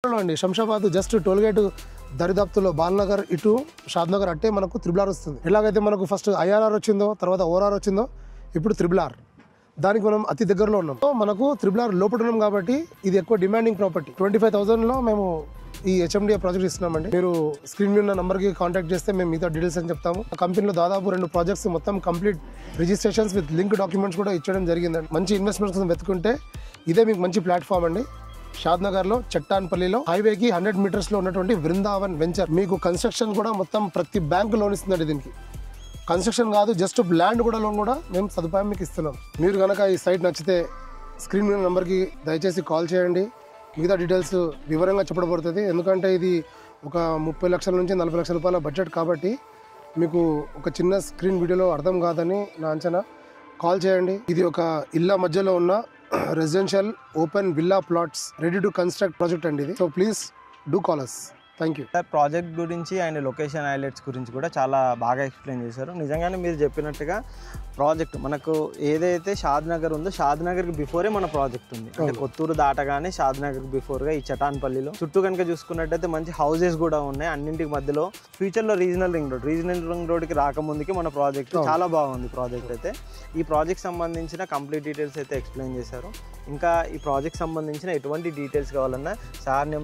అండి Shamshabad just tollgate దరిదాపులో Balnagar ఇటు షాద్నగర్ అట్టే మనకు త్రిబుల్ వస్తుంది. ఎలాగైతే మనకు ఫస్ట్ ఐఆర్ఆర్ వచ్చిందో తర్వాత ఓఆర్ఆర్ వచ్చిందో ఇప్పుడు త్రిబుల్ దానికి మనం అతి దగ్గరలో ఉన్నాం. మనకు త్రిబుల్ లోపల ఉన్నాం కాబట్టి ఇది ఎక్కువ డిమాండింగ్ ప్రాపర్టీ. 25,000లో మేము ఈ హెచ్ఎండిఏ ప్రాజెక్ట్ ఇస్తున్నామండి. మీరు స్క్రీన్ మీద ఉన్న నంబర్కి కాంటాక్ట్ చేస్తే మేము మిగతా డీటెయిల్స్ అని చెప్తాము. కంపెనీలో దాదాపు 2 ప్రాజెక్ట్స్ మొత్తం complete registrations with link documents కూడా ఇచ్చడం జరిగిందండి. మంచి ఇన్వెస్ట్మెంట్స్ కోసం వెతుకుంటే ఇదే మీకు మంచి ప్లాట్ఫామ్ అండి. షాద్నగర్లో చట్టాన్పల్లిలో హైవేకి 100 మీటర్స్లో ఉన్నటువంటి బృందావన్ వెంచర్ మీకు కన్స్ట్రక్షన్ కూడా మొత్తం ప్రతి బ్యాంకు లోన్ ఇస్తుందండి. దీనికి కన్స్ట్రక్షన్ కాదు, జస్ట్ ల్యాండ్ కూడా లోన్ కూడా మేము సదుపాయం మీకు ఇస్తున్నాం. మీరు కనుక ఈ సైట్ నచ్చితే స్క్రీన్ మీద నెంబర్కి దయచేసి కాల్ చేయండి. మిగతా డీటెయిల్స్ వివరంగా చెప్పబడుతుంది. ఎందుకంటే ఇది ఒక 30 లక్షల నుంచి 40 లక్షల రూపాయల బడ్జెట్ కాబట్టి మీకు ఒక చిన్న స్క్రీన్ వీడియోలో అర్థం కాదని నా అంచనా. కాల్ చేయండి. ఇది ఒక ఇళ్ళ మధ్యలో ఉన్న residential open villa plots ready to construct project అండి ఇది. So please do call us. Thank you sir. Project గురించి అండ్ లొకేషన్ హైలైట్స్ గురించి కూడా చాలా బాగా ఎక్స్ప్లెయిన్ చేశారు. నిజంగానే మీరు చెప్పినట్టుగా ప్రాజెక్ట్ మనకు ఏదైతే షాద్నగర్ ఉందో షాద్నగర్కి బిఫోరే మన ప్రాజెక్ట్ ఉంది. అంటే కొత్తూరు దాటగానే షాద్నగర్కి బిఫోర్గా ఈ చటాన్పల్లిలో చుట్టూ కనుక చూసుకున్నట్టయితే మంచి హౌసెస్ కూడా ఉన్నాయి. అన్నింటికి మధ్యలో ఫ్యూచర్లో రీజనల్ రింగ్ రోడ్కి రాకముందుకి మన ప్రాజెక్ట్ చాలా బాగుంది. ప్రాజెక్ట్ అయితే ఈ ప్రాజెక్ట్ సంబంధించిన కంప్లీట్ డీటెయిల్స్ అయితే ఎక్స్ప్లెయిన్ చేశారు. ఇంకా ఈ ప్రాజెక్ట్ సంబంధించిన ఎటువంటి డీటెయిల్స్ కావాలన్నా సార్